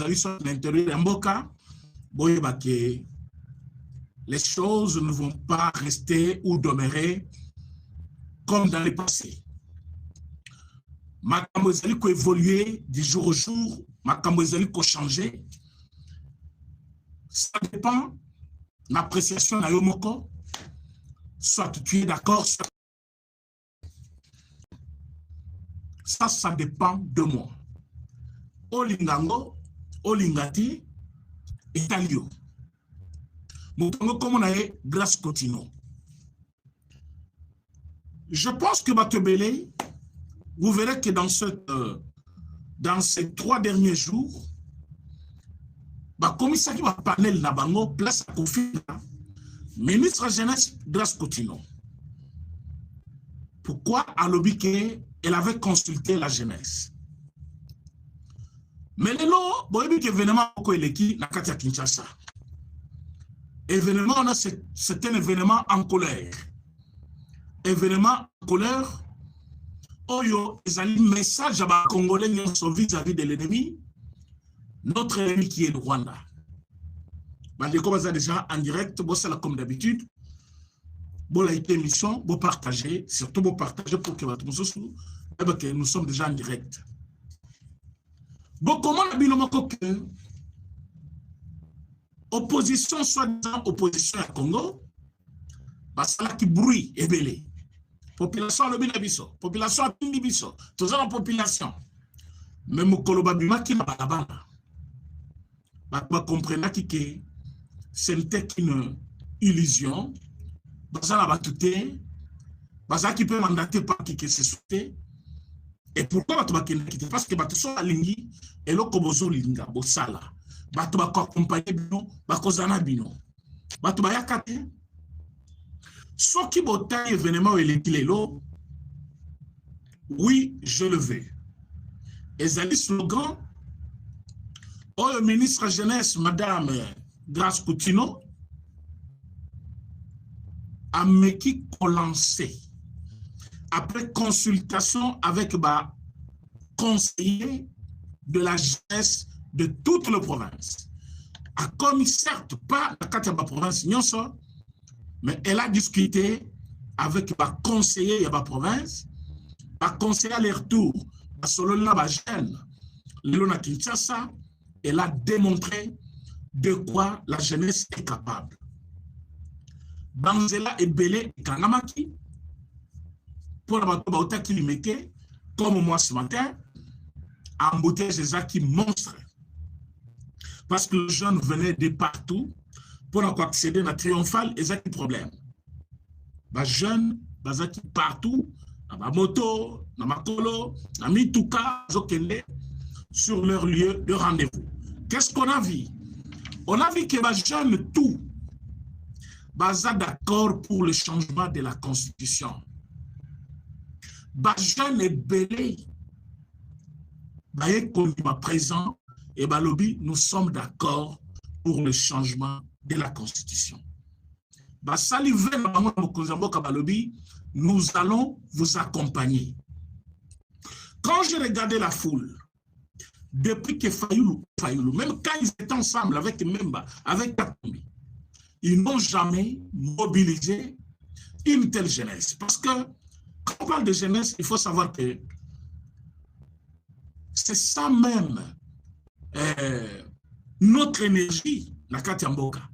à l'intérieur d'un boca, les choses ne vont pas rester ou demeurer comme dans le passé. Makambo ezali ko évoluer du jour au jour, makambo ezali ko changer. Ça dépend de l'appréciation na yo moko, soit tu es d'accord, soit... Ça dépend de moi. Olingango, olingati, etalio. Moutongo comme on a grâce continue. Je pense que Batebele, vous verrez que dans ces 3 derniers jours, comme ça qui va parler le Nabango, place à Kofi, ministre de la Jeunesse, grâce continue. Pourquoi à l'objet elle avait consulté la jeunesse? Mais le lot, bon, il y a événement qui est Kinshasa. Événement, c'est un événement en colère. Événement en colère. Oyo, ils ont un message à Congolais vis-à-vis de l'ennemi. Notre ennemi qui est le Rwanda. Comme ça déjà en direct, c'est comme d'habitude. Bon, la émission, bon partager, surtout bon partager pour que nous sommes déjà en direct. Bon, comment on a vu que opposition, soi-disant opposition à Congo, c'est là qui bruit et belé. Population le binabiso, population a pindibiso, tous en population. Même au Kolobabima qui n'a pas la bande. Vous comprenez que c'était une illusion. Baza la batute, baza qui peut mandater par qui se souhaite. Et pourquoi tu vas quitter? Parce que tu es alingi et le kobozo linga bosala. Tu vas accompagner bino, bakozana bino. Tu vas yakate. Ce qui bota événement et l'équilé, oui, je le veux. Et Zali slogan, oh le ministre de la Jeunesse, Madame Grace Coutinho, a meki lancé après consultation avec les conseillers de la jeunesse de toute la province. A comme certes pas la province, mais elle a discuté avec les conseillers de la province, les conseillers à leur tour, selon la jeune, Lelona Kinshasa, elle a démontré de quoi la jeunesse est capable. Banzela et Belé et Kangamaki, pour la bataille qui lui mettait, comme moi ce matin, embouteillage des acquis monstres. Parce que les jeunes venaient de partout pour accéder à la triomphale et des problèmes. Les jeunes, les acquis partout, dans ma moto, dans ma colo, dans Mituka, sur leur lieu de rendez-vous. Qu'est-ce qu'on a vu? On a vu que les jeunes, tout, baza d'accord pour le changement de la Constitution. Bajan est belé. Baye Kondima présent et Balobi, nous sommes d'accord pour le changement de la Constitution. Nous allons vous accompagner. Quand j'ai regardé la foule, depuis que Fayoulou, même quand ils étaient ensemble avec Memba, avec Katumbi, ils n'ont jamais mobilisé une telle jeunesse. Parce que quand on parle de jeunesse, il faut savoir que c'est ça même notre énergie, la Katiamboka.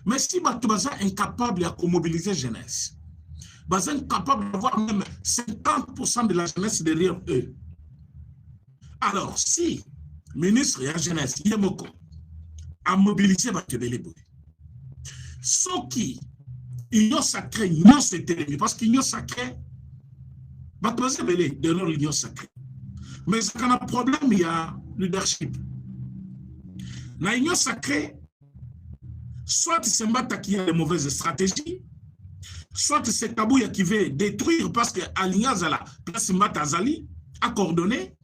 Mais si Batubaza est incapable de mobiliser jeunesse, Baza est incapable d'avoir même 50% de la jeunesse derrière eux. Alors, si le ministre de la jeunesse, Yemoko, a mobilisé Batubele Boy, ce qui, l'union sacrée, non c'est ennemi, parce que l'union sacrée, Batubele Belé, de l'union sacrée. Mais quand on a un problème, il y a leadership. Dans l'union sacrée, soit c'est Mbata qui a de mauvaises stratégies, soit c'est Kabouya qui veut détruire parce que Alliance a la place Mbata Zali a coordonné.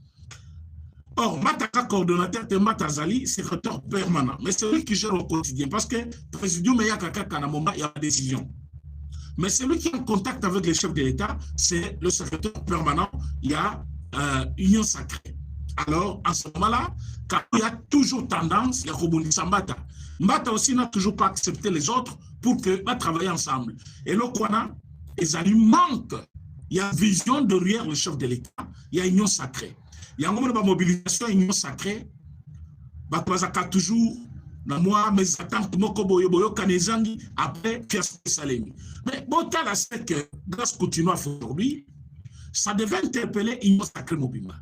Or, Mataka coordonnateur de Mbata Zali, secrétaire permanent. Mais c'est lui qui gère au quotidien parce que le président Meya Kaka Kanamomba, il y a une décision. Mais celui qui est en contact avec les chefs de l'État, c'est le secrétaire permanent, il y a Union sacrée. Alors, à ce moment-là, il y a toujours tendance, il y a rebondissant Mbata. Mbata aussi n'a toujours pas accepté les autres pour que va travailler ensemble. Et là, les alliés manquent. Il y a vision derrière le chef de l'État. Il y a union sacrée. Il y a une mobilisation, union sacrée. Batouazaka toujours, moi, mes attentes, après, Salemi. Mais bon, c'est que, grâce continue à faire aujourd'hui, ça devait interpeller union sacrée Mobimba.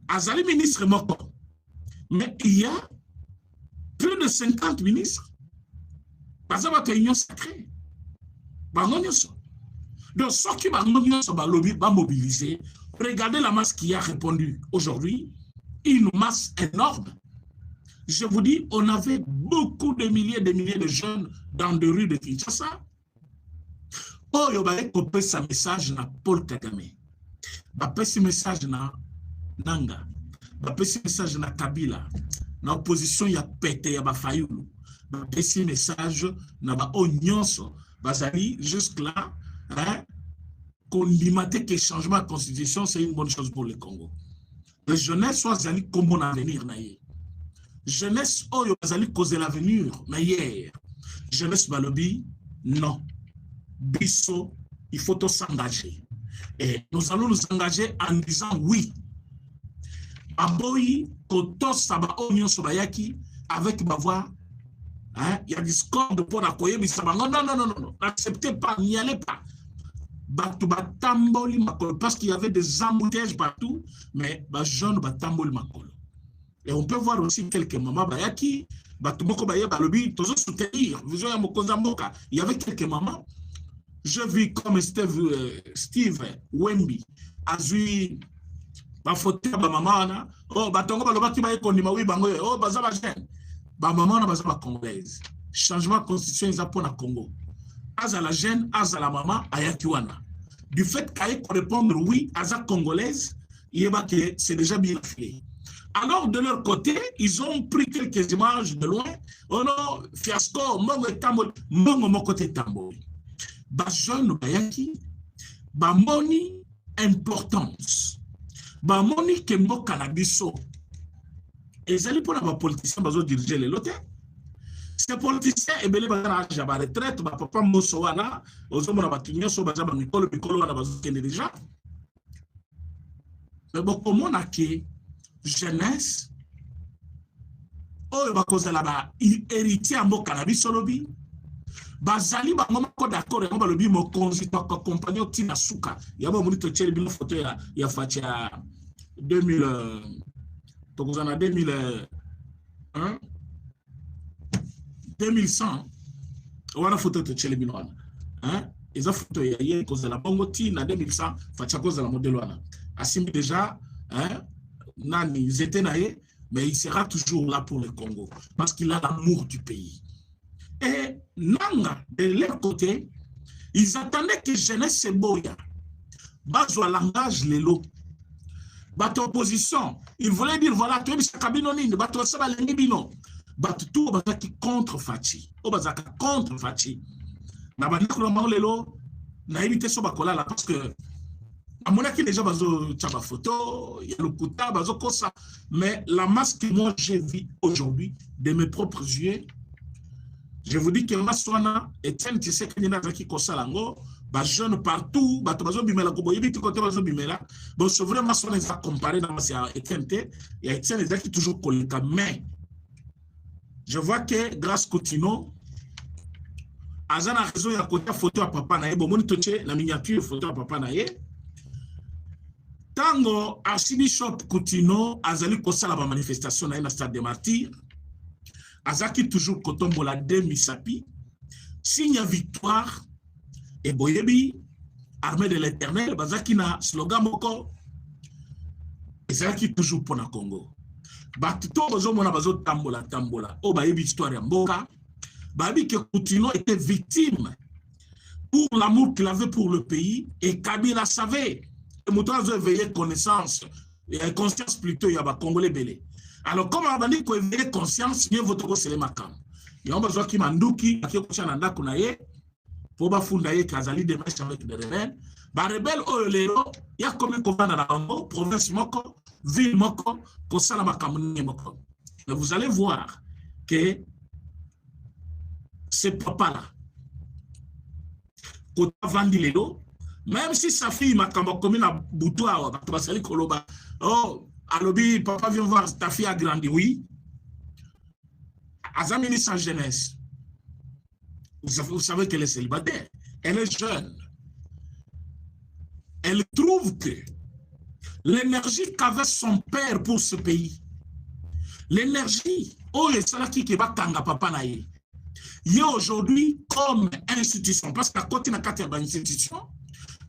Azali ministre Moko. Mais il y a plus de 50 ministres. Parce que c'est union sacrée. Donc, ceux qui vont mobiliser, regardez la masse qui a répondu aujourd'hui, une masse énorme. Je vous dis, on avait beaucoup de milliers de jeunes dans des rues de Kinshasa. Oh, il y a un message na Paul Kagame. Il y a un message na Nanga. Il y a un message na Kabila. Dans l'opposition, il y a pété, il y a Fayoulou. Il y a un message na Onyonso. Bazali, jusque-là, qu'on limite que le changement de constitution, c'est une bonne chose pour le Congo. Les jeunesses soit zali comme mon avenir naïe. Jeunesse oyo zali causer l'avenir naïe. Jeunesse balobi non. Bisso, il faut s'engager. Et nous allons nous engager en disant oui. Aboyi koto saba onyo sobayaki avec ma voix. Il y a discorde pour la koye bisaba. Non, n'acceptez pas, n'y allez pas. Parce qu'il y avait des embouteillages partout, mais les jeunes batamboli makolo. Et on peut voir aussi quelques mamans bayaki, il y avait quelques mamans. Je vis comme Steve Wemby a vu ma photo de maman. Oh, batongo balobaki ba ekondima wi bango. Oh, bazaba jeune. Ba maman na bazaba congolaise. Changement de constitution ils pour na Congo. Aza la jeune, aza la maman ayakiwana. Du fait qu'elle répondre oui, aza congolaise, il va que c'est déjà bien fait. Alors de leur côté, ils ont pris quelques images de loin. Oh non, fiasco, mongo tambo, mongo mon côté tambo. Ba jeune bayaki, ba moni importance. Ba moni ke mo canabiso. Et ils allaient pour la politicien bazo diriger les lotés. Ces politiciens et belé bazana jaba retraite ba papa mosowana ozomo na batinyo so bazaba mikolo na bazokende déjà. Mais bon comment on a que jeunesse oh ba cause là ba héritier en mboka na biso lobi bazali ba ngoma ko d'accord ngoma lobi mo consultant ko compagnon tina suka ya ba monito tcheli bino photo ya fatia 2000 tokozana 2000 hein 2100 wana photo de Tchelebino hein ils ont photo hier cause de la bongo tina 2100 fatia cause de la modèle wana asimbi déjà hein nani ils étaient naé mais il sera toujours là pour le Congo parce qu'il a l'amour du pays. Et nanga de leur côté ils attendaient que jeunesse se boya bazo langage lelo bato opposition ils voulaient dire voilà tu es kabino nini bato saba lengi bino bato tout bazaki contre Fachi o bazaka contre Fachi na bandiko lelo na éviter so bakola là parce que à mon avis déjà bazo tchaba photo il y a le kuta bazo kosa mais la masse que moi j'ai vu aujourd'hui de mes propres yeux je vous dis que maswana Etienne tu sais que ni na zaki kosa lango ba jeune partout bato bazo bimela ko boyebi ti côté bazo bimela bon c'est vraiment maswana ça comparé dans ma Etienne et Etienne zaki toujours koleka mais je vois que grâce Coutinho, Azana a raison, il y a côté photo à papa nae, bon, monitoche la miniature photo à papa nae. Tango Archbishop Coutinho, Azali kosa la manifestation nae na stade des martyrs, Azaki toujours kotombo la demi-sapi, signe victoire, et boyebi, armée de l'éternel, Bazaki na slogan moko, Azaki toujours pour na Congo. Batito ozomona bazo tambola o bayebi histoire ya mboka babi que Coutinho était victime pour l'amour qu'il avait pour le pays et Kabila savait que Mouton avait éveillé connaissance et conscience plutôt ya ba congolais belé alors comme on a dit ko éveiller conscience mieux votre ko sele makam ya on besoin ki manduki akiokusha na ndako na ye pour ba funda ye kazali de match avec des rebelles ba rebelle o lero ya comme ko vanda na Congo province moko ville moko, mais vous allez voir que ce papa-là, quand vendu les dos, même si sa fille m'a comme na boutoir, oh, alobi, papa vient voir ta fille a grandi, oui. Azamini sa jeunesse. Vous savez qu'elle est célibataire. Elle est jeune. Elle trouve que l'énergie qu'avait son père pour ce pays, l'énergie, oh, et c'est là qui va tanga papa naïe. Il y a aujourd'hui comme institution, parce qu'à côté de la institution,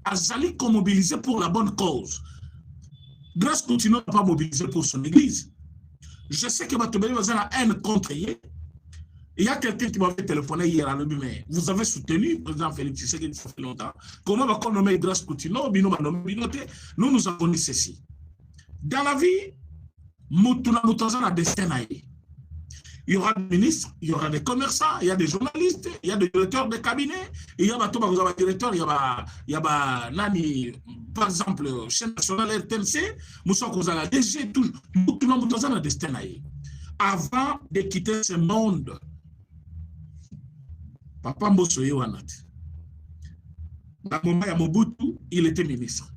Azali qu'on mobilisé pour la bonne cause. Grâce continue à pas mobiliser pour son église. Je sais que Batobeli va avoir la haine contre elle. Il y a quelqu'un qui m'avait téléphoné hier à l'objet, mais vous avez soutenu le président Félix Tshisekedi, ça fait longtemps. Comment va-t-on nommer Grâce Coutinho, nous, nous avons dit ceci. Dans la vie, nous avons un destin. Il y aura des ministres, il y aura des commerçants, il y a des journalistes, il y a des directeurs de cabinet, il y a des directeurs, il y a Nani, par exemple, chaîne nationale RTNC, nous sommes la DG, nous avons un destin. Avant de quitter ce monde, Papa Mbosso Yewanat, dans le moment où Mobutu, il était ministre.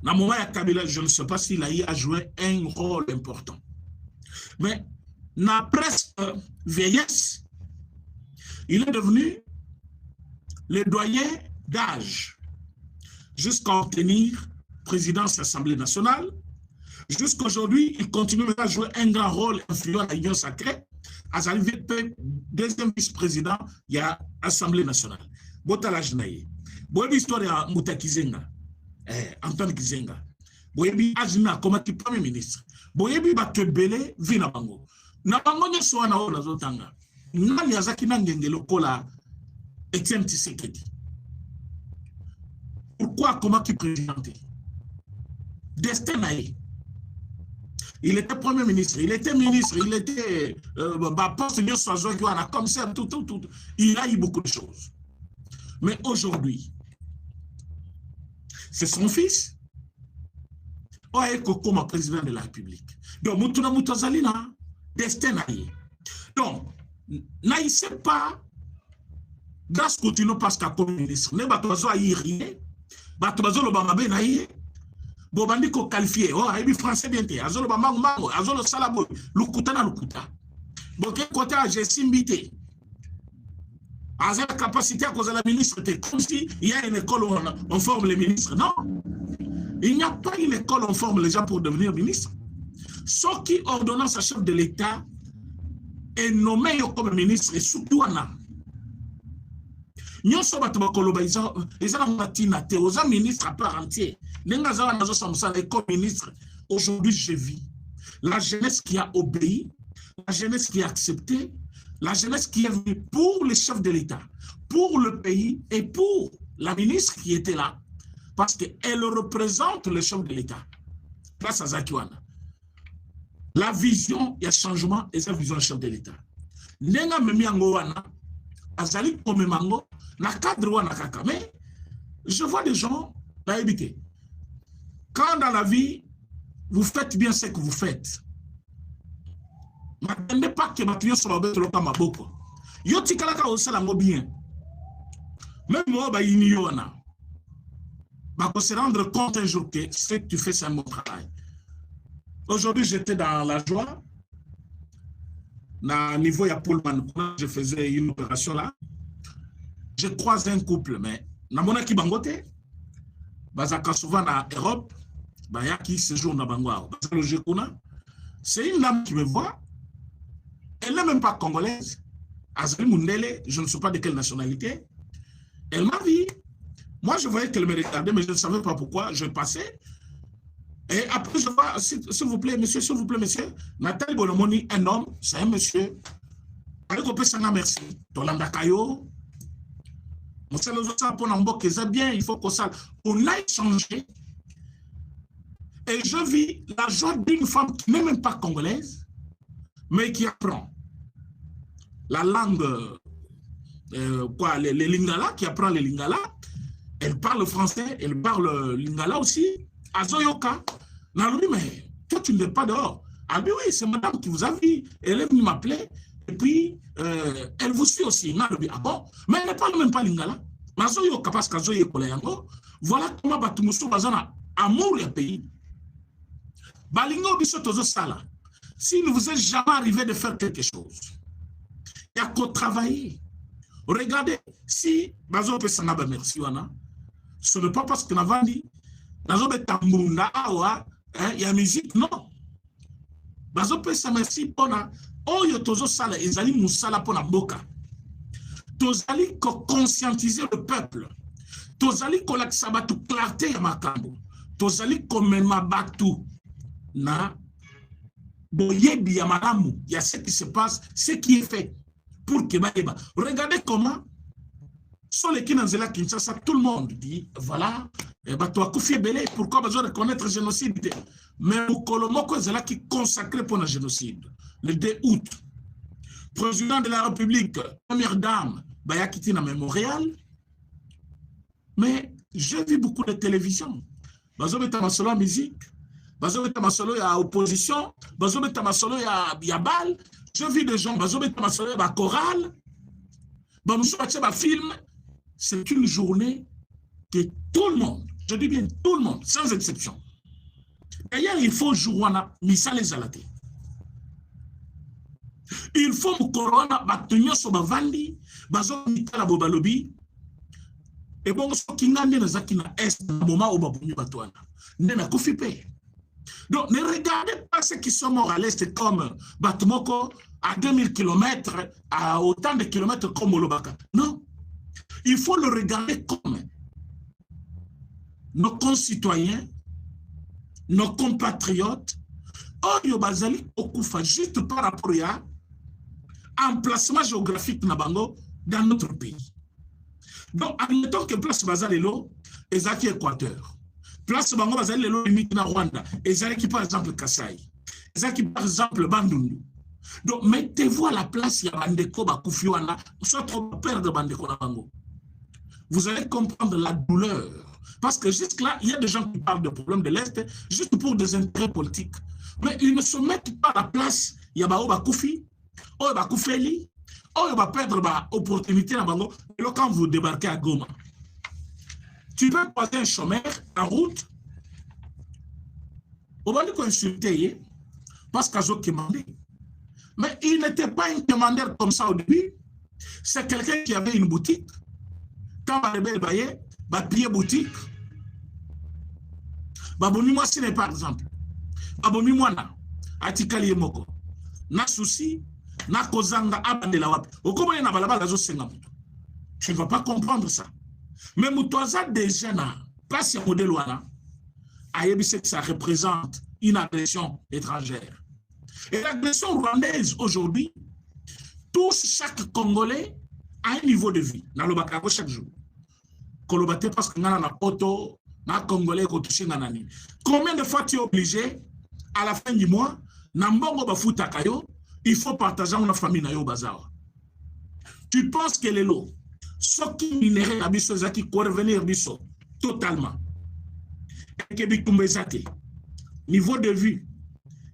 Dans le moment où Kabila, je ne sais pas s'il a joué un rôle important. Mais na presque vieillesse, il est devenu le doyen d'âge jusqu'à obtenir présidence de l'Assemblée nationale. Jusqu'à aujourd'hui, il continue à jouer un grand rôle influent à l'Union sacrée. À l'arrivée deuxième vice-président, il y a l'Assemblée nationale. Botala Jnaye. Boyebi histoire ya Mouta Kizenga, Antoine Kizenga. Boyebi Ajna comme premier ministre. Boyebi Batebele Vina Bango. Na bango nyoso wana o nazotanga. Nani azaki na ngenge lokola Etienne Tshisekedi. Pourquoi comment qui présenté? Destin naïe. Il était premier ministre, il était ministre, il était poste commissaire, tout. Il a eu beaucoup de choses. Mais aujourd'hui, c'est son fils. Oh, et comme président de la République. Donc, Moutouna Moutazalina, destin naïe. Donc, naïe, c'est pas grâce continue parce qu'à comme ministre. Ne batozo aïe rien. Batozo le bamabe naïe. Bobandi ko qualifié, oh, et français bien té, azolo ba mango, azolo salabo, lukuta na lukuta. Boké côté j'ai simbité. Azala capacité à cause de la ministre, comme si il y a une école où on forme les ministres. Non, il n'y a pas une école où on forme les gens pour devenir ministre. Ceux qui ordonnance à chef de l'État est nommé comme ministre et surtout ils ont ministre à part entière. Comme ministre, aujourd'hui je vis la jeunesse qui a obéi, la jeunesse qui a accepté, la jeunesse qui est venue pour les chefs de l'État, pour le pays et pour la ministre qui était là, parce qu'elle représente le chef de l'État. Grâce à Zakiwana. La vision, il y a changement et sa vision chef de l'État. Nenga memiango wana, azali komemango, na cadre wana kaka. Mais je vois des gens à éviter. Quand dans la vie, vous faites bien ce que vous faites, n'attendez pas que Mathieu soit le cas maboko. Yo tikalaka osalango bien. Même moi, bah iniona. Bah se rendre compte un jour que ce que tu fais, c'est un bon travail. Aujourd'hui, j'étais dans la joie. Na niveau ya Pullman, je faisais une opération là. Je croise un couple, mais na mona ki bangote. Bazaka souvent en Europe. Bah ya qui séjourne na bangwa. C'est une dame qui me voit. Elle n'est même pas congolaise. Azali Mundele, je ne sais pas de quelle nationalité. Elle m'a vu. Moi, je voyais qu'elle me regardait, mais je ne savais pas pourquoi. Je passais. Et après, je vois, s'il vous plaît, monsieur, Nathalie Bonomoni, un homme, c'est un monsieur. Avec on peut s'en merci. Tolanda Kayo. On sait les autres pour n'emboquer, c'est bien, il faut qu'on sache. On a échangé. Et je vis la joie d'une femme qui n'est même pas congolaise, mais qui apprend la langue, les lingala, qui apprend les lingala. Elle parle français, elle parle lingala aussi. Azoyoka, Nalobi, mais toi, tu n'es pas dehors. Ah oui, oui, c'est madame qui vous a vu. Elle est venue m'appeler. Et puis, elle vous suit aussi. Nalobi, ah bon? Mais elle ne parle même pas lingala. Voilà comment Batumuso Bazana amour le pays. Balingo Bisotozo Sala. S'il ne vous est jamais arrivé de faire quelque chose, il n'y a qu'à travailler. Regardez, si Bazo Pesanaba merci, ce n'est pas parce que Navandi, Bazo Betambunda, il y a musique, non. Bazo Pesanaba merci, Pona, Oyo Tozo Sala, Ezali Moussala Pona Boka. Tozali conscientiser le peuple. Tozali kolakisa batu clarté ya makambo. Tozali komema batu na boyebi ya malamu ya ce qui se passe, ce qui est fait pour que baeba. Regardez comment sur les Kinanzela Kinshasa, tout le monde dit voilà, batu akufi belé, pourquoi besoin de reconnaître le génocide? Mais au Kolomoko Zela qui consacré pour le génocide. Le 2 août, président de la République, première dame, Bayakiti na Mémorial. Mais j'ai vu beaucoup de télévision. Bazo beta masolo musique, bazo beta masolo ya opposition, bazo beta masolo ya bal. J'ai vu des gens, bazo beta masolo ya chorale, bazo beta film. C'est une journée que tout le monde, je dis bien tout le monde, sans exception. D'ailleurs, il faut jouer à misa les alate. Il faut que corona batenyo so bavandi, bazo mitala bobalobi. Et bon, ce qui n'a pas est le moment où babuni batouana. Ne n'a qu'au fait. Donc, ne regardez pas ceux qui sont morts à l'est comme Batumoko à 2000 km, à autant de kilomètres comme Molobaka. Non. Il faut le regarder comme nos concitoyens, nos compatriotes, Oyo Bazali Okufa, juste par rapport à emplacement géographique Nabango dans notre pays. Donc, admettons que place Bazalelo est Zaki Équateur. Place Bango Bazalelo limite na Rwanda. Et Zaki par exemple Kassai. Zaki par exemple Bandundu. Donc, mettez-vous à la place ya Bandeko Bakoufiwana, soit trop perdre Bandeko na Bango. Vous allez comprendre la douleur. Parce que jusque-là, il y a des gens qui parlent de problèmes de l'Est juste pour des intérêts politiques. Mais ils ne se mettent pas à la place ya Bao Bakoufi, Oyo Bakoufeli. Oh, il va perdre l'opportunité quand vous débarquez à Goma. Tu peux croiser un chômeur en route. On va lui consulter parce qu'il a demandé. Mais il n'était pas un commandeur comme ça au début. C'est quelqu'un qui avait une boutique. Quand il va aller, il va piller boutique. Baboni-moi, ce n'est pas exemple. Baboni-moi, na. Atikali moko. Na souci. Na kozanga abandela wapi. Okomoye na balabala zo senga mutu. Je ne vais pas comprendre ça. Mais mutoza déjà na place ya modèle wana ayebi que ça représente une agression étrangère. Et l'agression rwandaise aujourd'hui touche chaque Congolais à un niveau de vie. Na lobaka chaque jour. Kolobate parce que ngana na poto na Congolais ko toucher nani. Combien de fois tu es obligé à la fin du mois na mbongo bafuta kayo il faut partager avec la famille na yo bazawa. Tu penses que les lots, ce qui minéraux à biso zaki ko revenir biso totalement. Et que bitumbezate. Niveau de vue,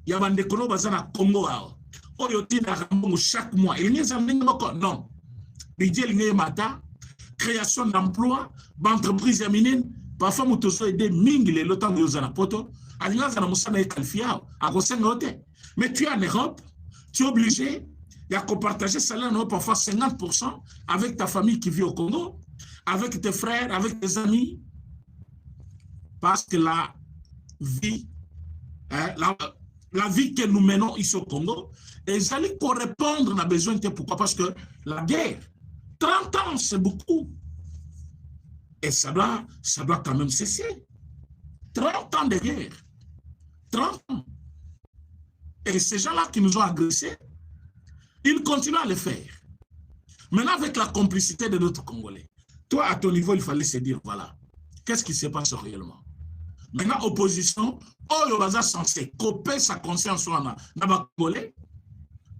il y a bande kono bazana Congo ao. Oyo tina rambongo chaque mois. Il n'y a jamais non. Budget l'ingé mata, création d'emplois, d'entreprises féminines, parfois mutoso aider mingi les lots tango yozana poto. Alinga zana musana qualifié à kosenga hote. Mais tu es en Europe. Tu es obligé de partager le salaire parfois 50% avec ta famille qui vit au Congo, avec tes frères, avec tes amis. Parce que la vie, la vie que nous menons ici au Congo, ils allaient répondre à besoin de pourquoi? Parce que la guerre, 30 ans, c'est beaucoup. Et ça doit quand même cesser. 30 ans de guerre. 30 ans. Et ces gens-là qui nous ont agressés, ils continuent à le faire. Maintenant, avec la complicité de d'autres Congolais, toi, à ton niveau, il fallait se dire, voilà, qu'est-ce qui se passe réellement? Maintenant, opposition, oh, le bazar censé couper sa conscience dans les Congolais,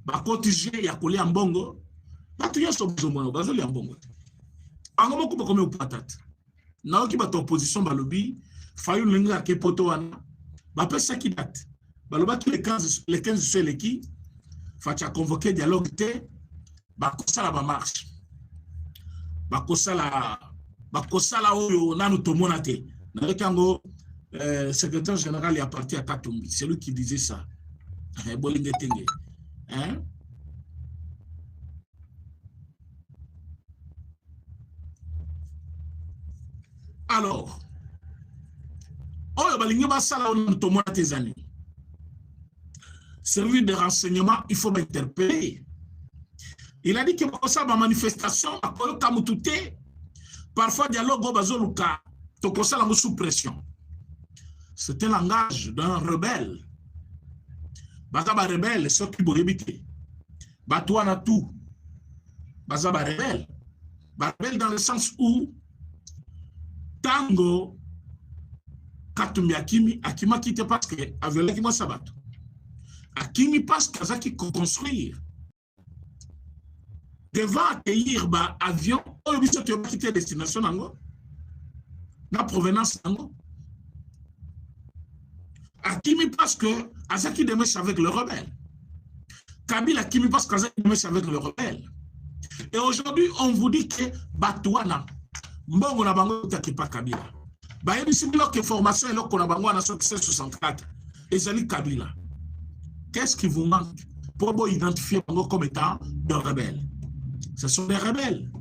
protéger, il y a collé en bongo, tu as son besoin, il y a en bongo. En gros, beaucoup comme au patate. N'a aucune opposition, balobi, fayu lenga ke poto wana. Après ça qui date. Les 15 sur l'équipe, il a convoqué dialogue, il a la marche. Bakosala oyo nanu tomona te. Narekango secrétaire général est parti à Katumbi, c'est lui qui disait ça. Hein? Alors, oyo balingi basala oyo nanu tomona te zani. Service de renseignement, il faut m'interpeller. Il a dit que ça ma manifestation a parfois dialogue au bazoluka to sous pression. C'est un langage d'un rebelle. Bazaba rebelle, ceux qui bourrébité. Batouana tout. Bazaba rebelle. Rebelle dans le sens où Tango Katumbi Akima quitte parce que avec qui moi sabat. Akimi parce qu'Azaki construire. Devant accueillir l'avion, on a quitté destination la provenance. Akimi parce que Azaki demeure avec le rebelle. Kabila Akimi parce qu'Azaki demeure avec le rebelle. Et aujourd'hui, on vous dit que Batouana, Mbongo na bango taki pas Kabila. Bayebi si bloc formation et là qu'on a bango na 64 et Zali Kabila. Qu'est-ce qui vous manque pour vous identifier bango comme étant des rebelles? Ce sont des rebelles.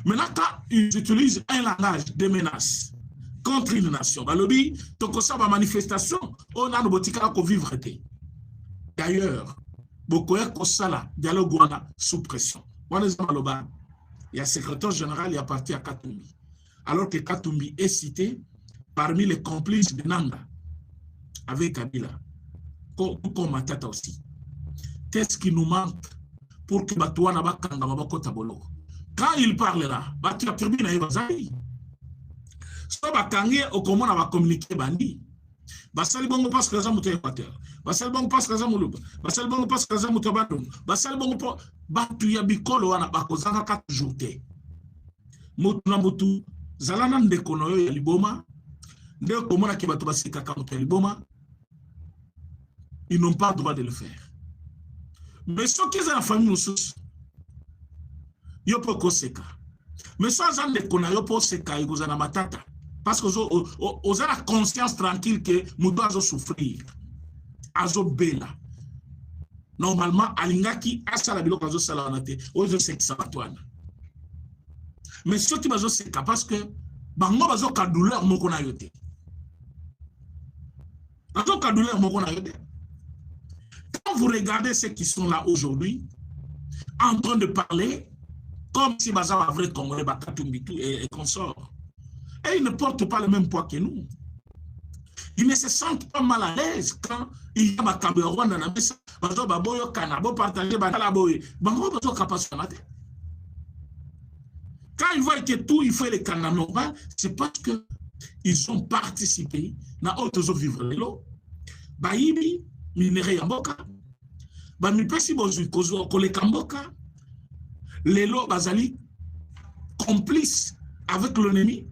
Maintenant, quand ils utilisent un langage de menace contre une nation, balobi, tokosa ba manifestation, on a nos boutiques à vivre. D'ailleurs, beaucoup de sala dialogue sous pression. Il y a secrétaire général, il est parti à Katumbi. Alors que Katumbi est cité parmi les complices de Nanga avec Kabila. Comme Matata aussi. Qu'est-ce qui nous manque pour que Batouana Bakanga Mabako Tabolo? Quand il parle là, Batia Turbine et Bazari. So Bakangi au comment on va communiquer Bandi. Basal Bongo passe que ça mouté Équateur. Basal Bongo passe que ça moulouba. Basal Bongo passe que ça mouté Badum. Basal Bongo pa Batuya Bikolo wana bakozanga 4 jours te. Mutuna mutu zalana ndekono yo liboma. Nde komona ki batu basika kamuto liboma. Ils n'ont pas le droit de le faire. Mais ceux qui ont la famille nous sous, ils peuvent koseka. Mais ceux qui ont des kona, ils peuvent seka, ils ont matata. Parce que ils ont la conscience tranquille que nous devons souffrir. Azo bela. Normalement, alingaki asa la bilo kazo salanate, ozo seksa batwana. Mais ceux qui bazo seka parce que bango bazo ka douleur moko na yote. Bazo ka douleur moko na yote. Quand vous regardez ceux qui sont là aujourd'hui, en train de parler, comme si Baza avait vrai Congolais, Bakatumbitu et consorts, et ils ne portent pas le même poids que nous. Ils ne se sentent pas mal à l'aise quand il y a ma Cameroun dans la messe, Bazo Baboyo Kanabo partagé, Batalaboye, Bango Bazo Kapasonate. Quand ils voient que tout, il fait les canaux normal, c'est parce qu'ils ont participé dans d'autres vivre l'eau. Baïbi, minéré Yamboka, Bamipesi Bozu, Koleka Mboka, Lelo Bazali, complice avec l'ennemi.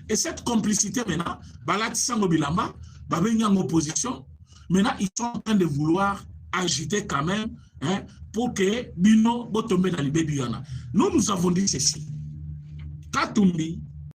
Et cette complicité maintenant, Balatisango Bilamba, Babenya en opposition, maintenant ils sont en train de vouloir agiter quand même pour que Bino tombe dans les bébés. Nous avons dit ceci. Katumbi